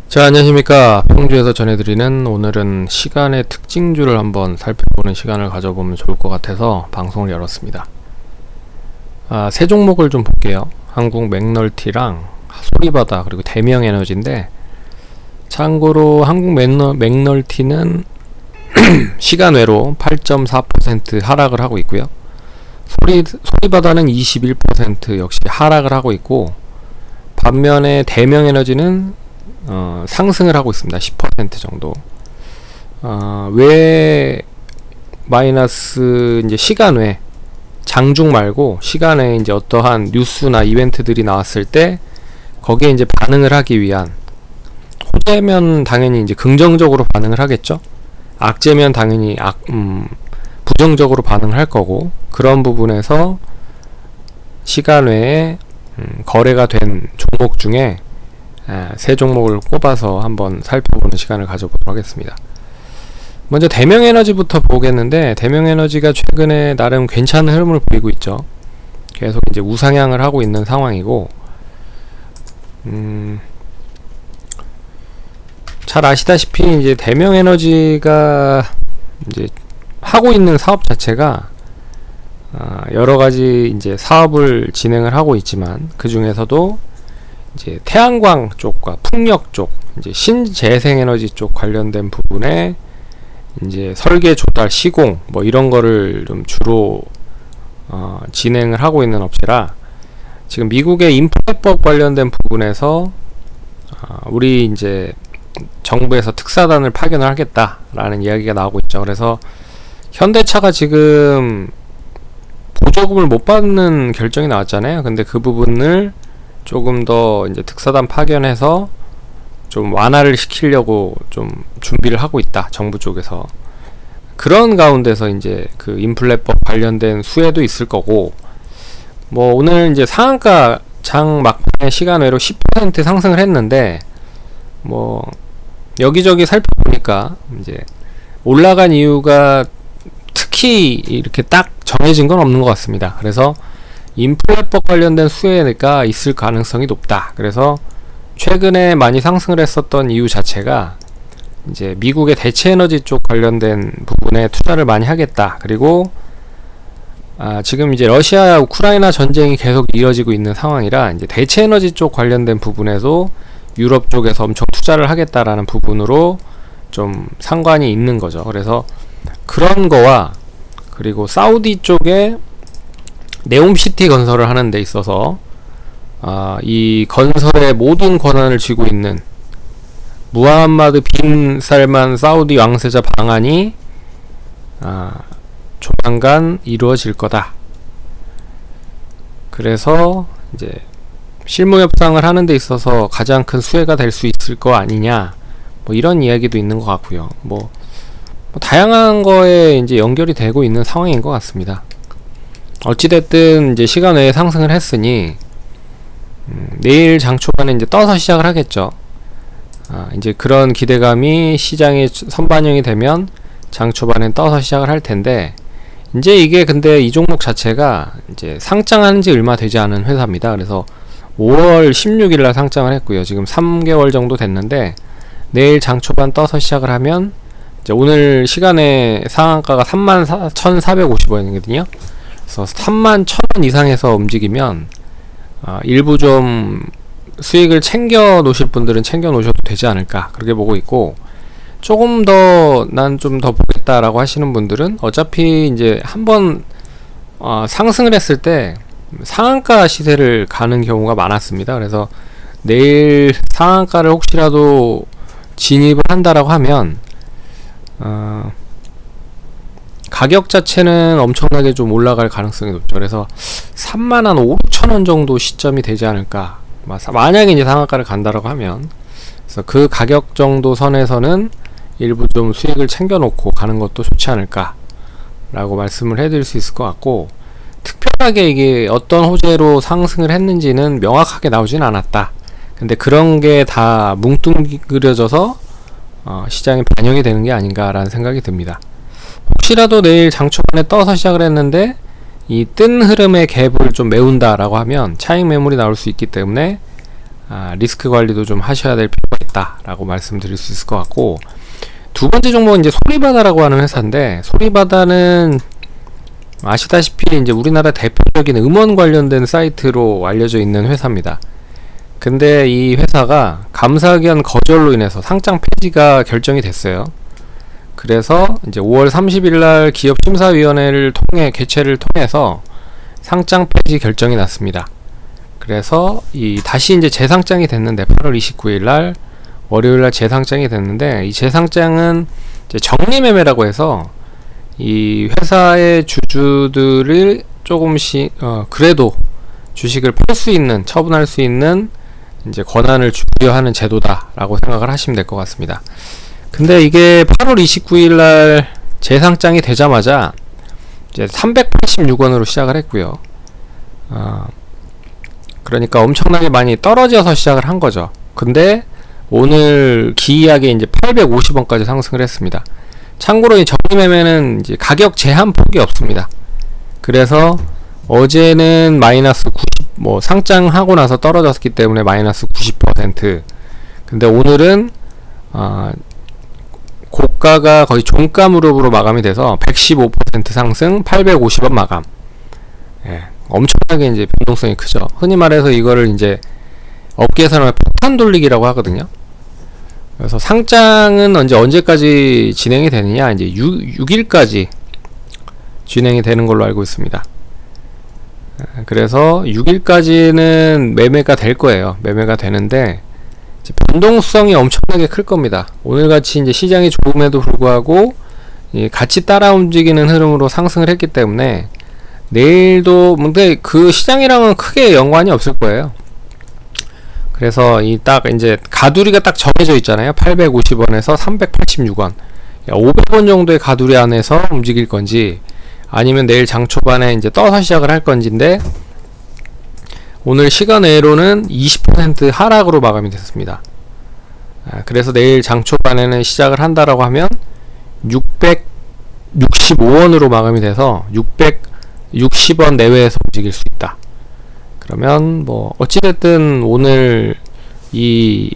자, 안녕하십니까. 평주에서 전해드리는 오늘은 시간의 특징주를 한번 살펴보는 시간을 가져보면 좋을 것 같아서 방송을 열었습니다. 세 종목을 좀 볼게요. 한국 맥널티랑 소리바다 그리고 대명에너지인데, 참고로 한국 맥널티는 시간 외로 8.4% 하락을 하고 있고요. 소리바다는 21% 역시 하락을 하고 있고, 반면에 대명에너지는 상승을 하고 있습니다. 10% 정도. 왜 마이너스, 이제 시간 외, 장중 말고 시간 외에 이제 어떠한 뉴스나 이벤트들이 나왔을 때 거기에 이제 반응을 하기 위한, 호재면 당연히 이제 긍정적으로 반응을 하겠죠. 악재면 당연히 부정적으로 반응을 할 거고, 그런 부분에서 시간 외에 거래가 된 종목 중에 세 종목을 꼽아서 한번 살펴보는 시간을 가져보도록 하겠습니다. 먼저 대명에너지부터 보겠는데, 대명에너지가 최근에 나름 괜찮은 흐름을 보이고 있죠. 계속 이제 우상향을 하고 있는 상황이고, 잘 아시다시피 이제 대명에너지가 이제 하고 있는 사업 자체가 여러 가지 이제 사업을 진행을 하고 있지만, 그 중에서도 이제 태양광 쪽과 풍력 쪽, 이제 신재생에너지 쪽 관련된 부분에 이제 설계, 조달, 시공 뭐 이런 거를 좀 주로 진행을 하고 있는 업체라, 지금 미국의 인프라법 관련된 부분에서 우리 이제 정부에서 특사단을 파견을 하겠다라는 이야기가 나오고 있죠. 그래서 현대차가 지금 보조금을 못 받는 결정이 나왔잖아요. 근데 그 부분을 조금 더 이제 특사단 파견해서 좀 완화를 시키려고 좀 준비를 하고 있다, 정부 쪽에서. 그런 가운데서 이제 그 인플레법 관련된 수혜도 있을 거고, 뭐 오늘 이제 상한가 장 막판에 시간 외로 10% 상승을 했는데, 뭐 여기저기 살펴보니까 이제 올라간 이유가 특히 이렇게 딱 정해진 건 없는 것 같습니다. 그래서 인플레법 관련된 수혜가 있을 가능성이 높다. 그래서 최근에 많이 상승을 했었던 이유 자체가 이제 미국의 대체 에너지 쪽 관련된 부분에 투자를 많이 하겠다. 그리고 지금 이제 러시아 우크라이나 전쟁이 계속 이어지고 있는 상황이라, 이제 대체 에너지 쪽 관련된 부분에도 유럽 쪽에서 엄청 투자를 하겠다라는 부분으로 좀 상관이 있는 거죠. 그래서 그런 거와, 그리고 사우디 쪽에 네옴시티 건설을 하는 데 있어서 이 건설의 모든 권한을 쥐고 있는 무함마드 빈 살만 사우디 왕세자 방한이 조만간 이루어질 거다. 그래서 이제 실무 협상을 하는 데 있어서 가장 큰 수혜가 될 수 있을 거 아니냐, 뭐 이런 이야기도 있는 것 같고요. 뭐 다양한 거에 이제 연결이 되고 있는 상황인 것 같습니다. 어찌됐든 이제 시간 외에 상승을 했으니 내일 장 초반에 이제 떠서 시작을 하겠죠. 이제 그런 기대감이 시장에 선반영이 되면 장 초반엔 떠서 시작을 할 텐데, 이제 이게 근데 이 종목 자체가 이제 상장한 지 얼마 되지 않은 회사입니다. 그래서 5월 16일 날 상장을 했고요. 지금 3개월 정도 됐는데, 내일 장 초반 떠서 시작을 하면 이제 오늘 시간에 상한가가 31,450원이거든요. 그래서 31,000원 이상에서 움직이면 일부 좀 수익을 챙겨 놓으실 분들은 챙겨 놓으셔도 되지 않을까, 그렇게 보고 있고, 조금 더 난 좀 더 보겠다라고 하시는 분들은 어차피 이제 한번 상승을 했을 때 상한가 시세를 가는 경우가 많았습니다. 그래서 내일 상한가를 혹시라도 진입을 한다라고 하면 가격 자체는 엄청나게 좀 올라갈 가능성이 높죠. 그래서 35,000원 정도 시점이 되지 않을까, 만약에 이제 상한가를 간다라고 하면. 그래서 그 가격 정도 선에서는 일부 좀 수익을 챙겨놓고 가는 것도 좋지 않을까 라고 말씀을 해드릴 수 있을 것 같고, 특별하게 이게 어떤 호재로 상승을 했는지는 명확하게 나오진 않았다. 근데 그런 게 다 뭉뚱그려져서 시장에 반영이 되는 게 아닌가라는 생각이 듭니다. 혹시라도 내일 장초반에 떠서 시작을 했는데 이 뜬 흐름의 갭을 좀 메운다라고 하면 차익 매물이 나올 수 있기 때문에 리스크 관리도 좀 하셔야 될 필요가 있다라고 말씀드릴 수 있을 것 같고, 두 번째 종목은 이제 소리바다라고 하는 회사인데, 소리바다는 아시다시피 이제 우리나라 대표적인 음원 관련된 사이트로 알려져 있는 회사입니다. 근데 이 회사가 감사견 거절로 인해서 상장 폐지가 결정이 됐어요. 그래서 이제 5월 30일 날 기업심사위원회를 통해 개최를 통해서 상장 폐지 결정이 났습니다. 그래서 다시 이제 재상장이 됐는데, 8월 29일 날 월요일 날 재상장이 됐는데, 이 재상장은 이제 정리매매라고 해서 이 회사의 주주들을 조금씩 그래도 주식을 팔 수 있는, 처분할 수 있는 이제 권한을 주려 하는 제도다라고 생각을 하시면 될 것 같습니다. 근데 이게 8월 29일 날 재상장이 되자마자 이제 386원으로 시작을 했고요. 그러니까 엄청나게 많이 떨어져서 시작을 한 거죠. 근데 오늘 기이하게 이제 850원까지 상승을 했습니다. 참고로 이 정리매매는 이제 가격 제한 폭이 없습니다. 그래서 어제는 마이너스 90, 상장하고 나서 떨어졌기 때문에 마이너스 90%. 근데 오늘은 고가가 거의 종가 무렵으로 마감이 돼서 115% 상승, 850원 마감. 예, 엄청나게 이제 변동성이 크죠. 흔히 말해서 이거를 이제 업계에서는 폭탄 돌리기라고 하거든요. 그래서 상장은 언제까지 진행이 되느냐, 이제 6일까지 진행이 되는 걸로 알고 있습니다. 그래서 6일까지는 매매가 될 거예요. 매매가 되는데 이제 변동성이 엄청나게 클 겁니다. 오늘같이 이제 시장이 좋음에도 불구하고 같이 따라 움직이는 흐름으로 상승을 했기 때문에 내일도, 근데 그 시장이랑은 크게 연관이 없을 거예요. 그래서 딱 이제 가두리가 딱 정해져 있잖아요. 850원에서 386원. 500원 정도의 가두리 안에서 움직일 건지, 아니면 내일 장 초반에 이제 떠서 시작을 할 건지인데, 오늘 시간 외로는 20% 하락으로 마감이 됐습니다. 그래서 내일 장 초반에는 시작을 한다라고 하면 665원으로 마감이 돼서 660원 내외에서 움직일 수 있다. 그러면 어찌됐든 오늘 이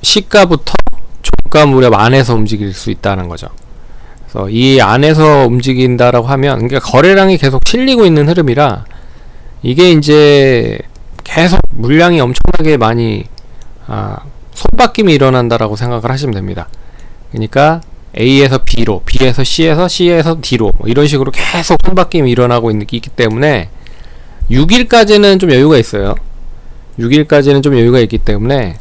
시가부터 종가 무렵 안에서 움직일 수 있다는 거죠. 그래서 이 안에서 움직인다라고 하면, 그러니까 거래량이 계속 실리고 있는 흐름이라 이게 이제 계속 물량이 엄청나게 많이 손바뀜이 일어난다라고 생각을 하시면 됩니다. 그러니까 A에서 B로, B에서 C에서 C에서 D로 이런 식으로 계속 손바뀜이 일어나고 있기 때문에 6일까지는 좀 여유가 있어요. 6일까지는 좀 여유가 있기 때문에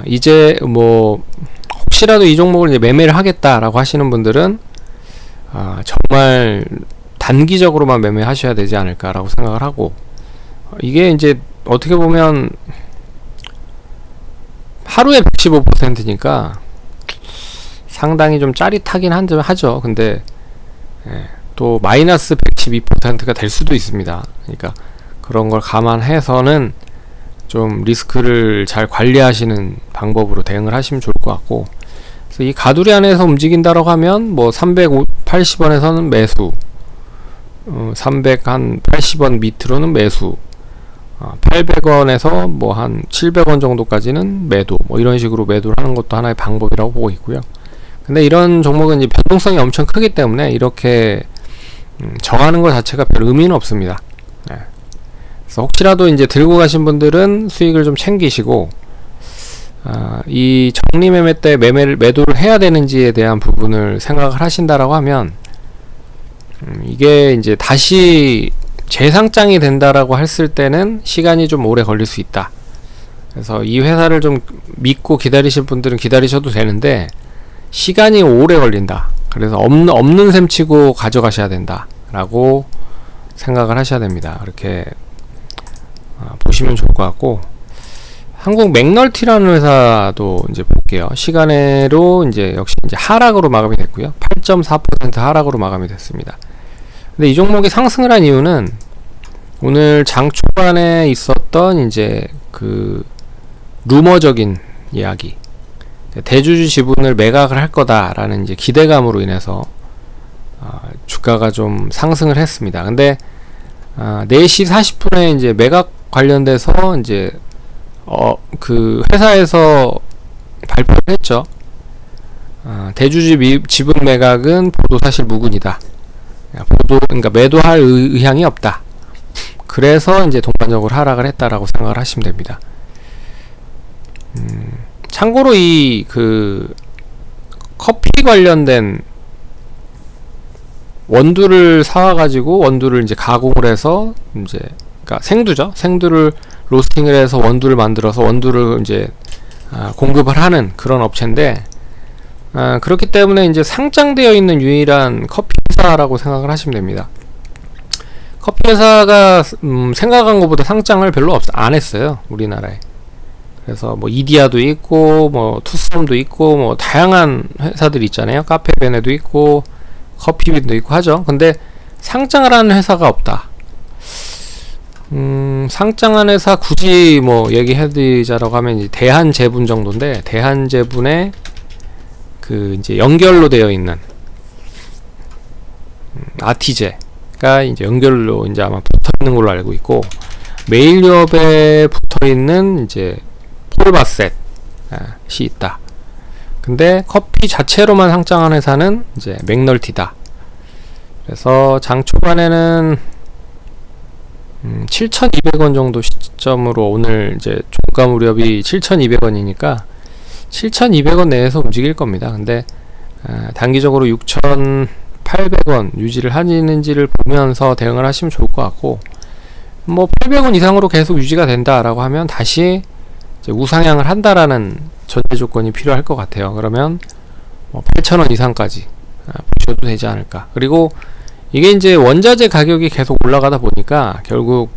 이제 혹시라도 이 종목을 이제 매매를 하겠다라고 하시는 분들은 정말 단기적으로만 매매하셔야 되지 않을까라고 생각을 하고, 이게 이제 어떻게 보면 하루에 115%니까 상당히 좀 짜릿하긴 하죠. 근데 또 마이너스 112%가 될 수도 있습니다. 그러니까 그런 걸 감안해서는 좀 리스크를 잘 관리하시는 방법으로 대응을 하시면 좋을 것 같고, 그래서 이 가두리 안에서 움직인다라고 하면 380원에서는 매수, 380원 밑으로는 매수, 800원에서 한 700원 정도까지는 매도, 이런 식으로 매도를 하는 것도 하나의 방법이라고 보고 있고요. 근데 이런 종목은 이제 변동성이 엄청 크기 때문에 이렇게 정하는 것 자체가 별 의미는 없습니다. 그래서 혹시라도 이제 들고 가신 분들은 수익을 좀 챙기시고, 이 정리매매 때 매도를 해야 되는지에 대한 부분을 생각을 하신다라고 하면, 이게 이제 다시 재상장이 된다라고 했을 때는 시간이 좀 오래 걸릴 수 있다. 그래서 이 회사를 좀 믿고 기다리실 분들은 기다리셔도 되는데, 시간이 오래 걸린다. 그래서 없는 셈 치고 가져가셔야 된다 라고 생각을 하셔야 됩니다. 이렇게 보시면 좋을 것 같고, 한국 맥널티라는 회사도 이제 볼게요. 시간으로 이제 역시 이제 하락으로 마감이 됐고요. 8.4% 하락으로 마감이 됐습니다. 근데 이 종목이 상승을 한 이유는 오늘 장 초반에 있었던 이제 그 루머적인 이야기, 대주주 지분을 매각을 할 거다라는 이제 기대감으로 인해서 주가가 좀 상승을 했습니다. 근데 4시 40분에 이제 매각 관련돼서 이제 그 회사에서 발표를 했죠. 대주주 지분 매각은 보도사실 무근이다. 그러니까 매도할 의향이 없다. 그래서 이제 동반적으로 하락을 했다라고 생각을 하시면 됩니다. 참고로 이 그 커피 관련된 원두를 사와가지고 원두를 이제 가공을 해서 이제 그러니까 생두죠. 생두를 로스팅을 해서 원두를 만들어서 원두를 이제 공급을 하는 그런 업체인데, 그렇기 때문에 이제 상장되어 있는 유일한 커피 회사라고 생각을 하시면 됩니다. 커피 회사가 생각한 것보다 상장을 별로 안 했어요, 우리나라에. 그래서 뭐 이디야도 있고 뭐 투썸도 있고 뭐 다양한 회사들이 있잖아요. 카페베네도 있고 커피빈도 있고 하죠. 근데 상장을 하는 회사가 없다. 상장한 회사 굳이 뭐 얘기해드리자라고 하면 이제 대한제분 정도인데, 대한제분에 그 이제 연결로 되어 있는 아티제가 이제 연결로 이제 아마 붙어 있는 걸로 알고 있고, 메일유업에 붙어 있는 이제 폴바셋이 있다. 근데 커피 자체로만 상장한 회사는 이제 맥널티다. 그래서 장 초반에는 7,200원 정도 시점으로, 오늘 이제 종가 무렵이 7,200원이니까 7,200원 내에서 움직일 겁니다. 근데 단기적으로 6,800원 유지를 하는지를 보면서 대응을 하시면 좋을 것 같고, 뭐 800원 이상으로 계속 유지가 된다라고 하면 다시 이제 우상향을 한다라는 전제 조건이 필요할 것 같아요. 그러면 뭐 8,000원 이상까지 보셔도 되지 않을까. 그리고 이게 이제 원자재 가격이 계속 올라가다 보니까 결국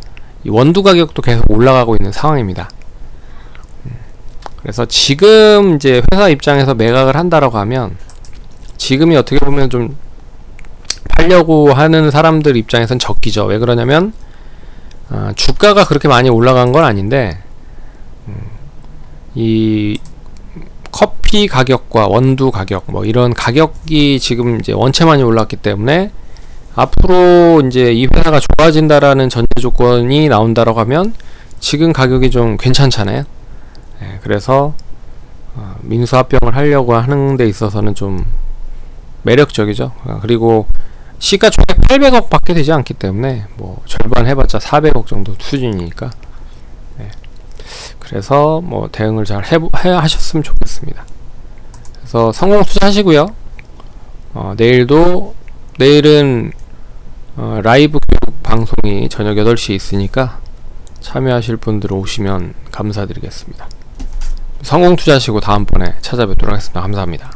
이 원두 가격도 계속 올라가고 있는 상황입니다. 그래서 지금 이제 회사 입장에서 매각을 한다라고 하면, 지금이 어떻게 보면 좀 팔려고 하는 사람들 입장에선 적기죠. 왜 그러냐면 주가가 그렇게 많이 올라간 건 아닌데, 이 커피 가격과 원두 가격 뭐 이런 가격이 지금 이제 원체 많이 올랐기 때문에 앞으로 이제 이 회사가 좋아진다라는 전제 조건이 나온다라고 하면 지금 가격이 좀 괜찮잖아요. 그래서 민수합병을 하려고 하는 데 있어서는 좀 매력적이죠. 그리고 시가총액 800억 밖에 되지 않기 때문에 뭐 절반 해봤자 400억 정도 수준이니까, 그래서 뭐 대응을 잘 하셨으면 좋겠습니다. 그래서 성공 투자하시고요. 내일은 라이브 교육 방송이 저녁 8시에 있으니까 참여하실 분들 오시면 감사드리겠습니다. 성공 투자하시고 다음번에 찾아뵙도록 하겠습니다. 감사합니다.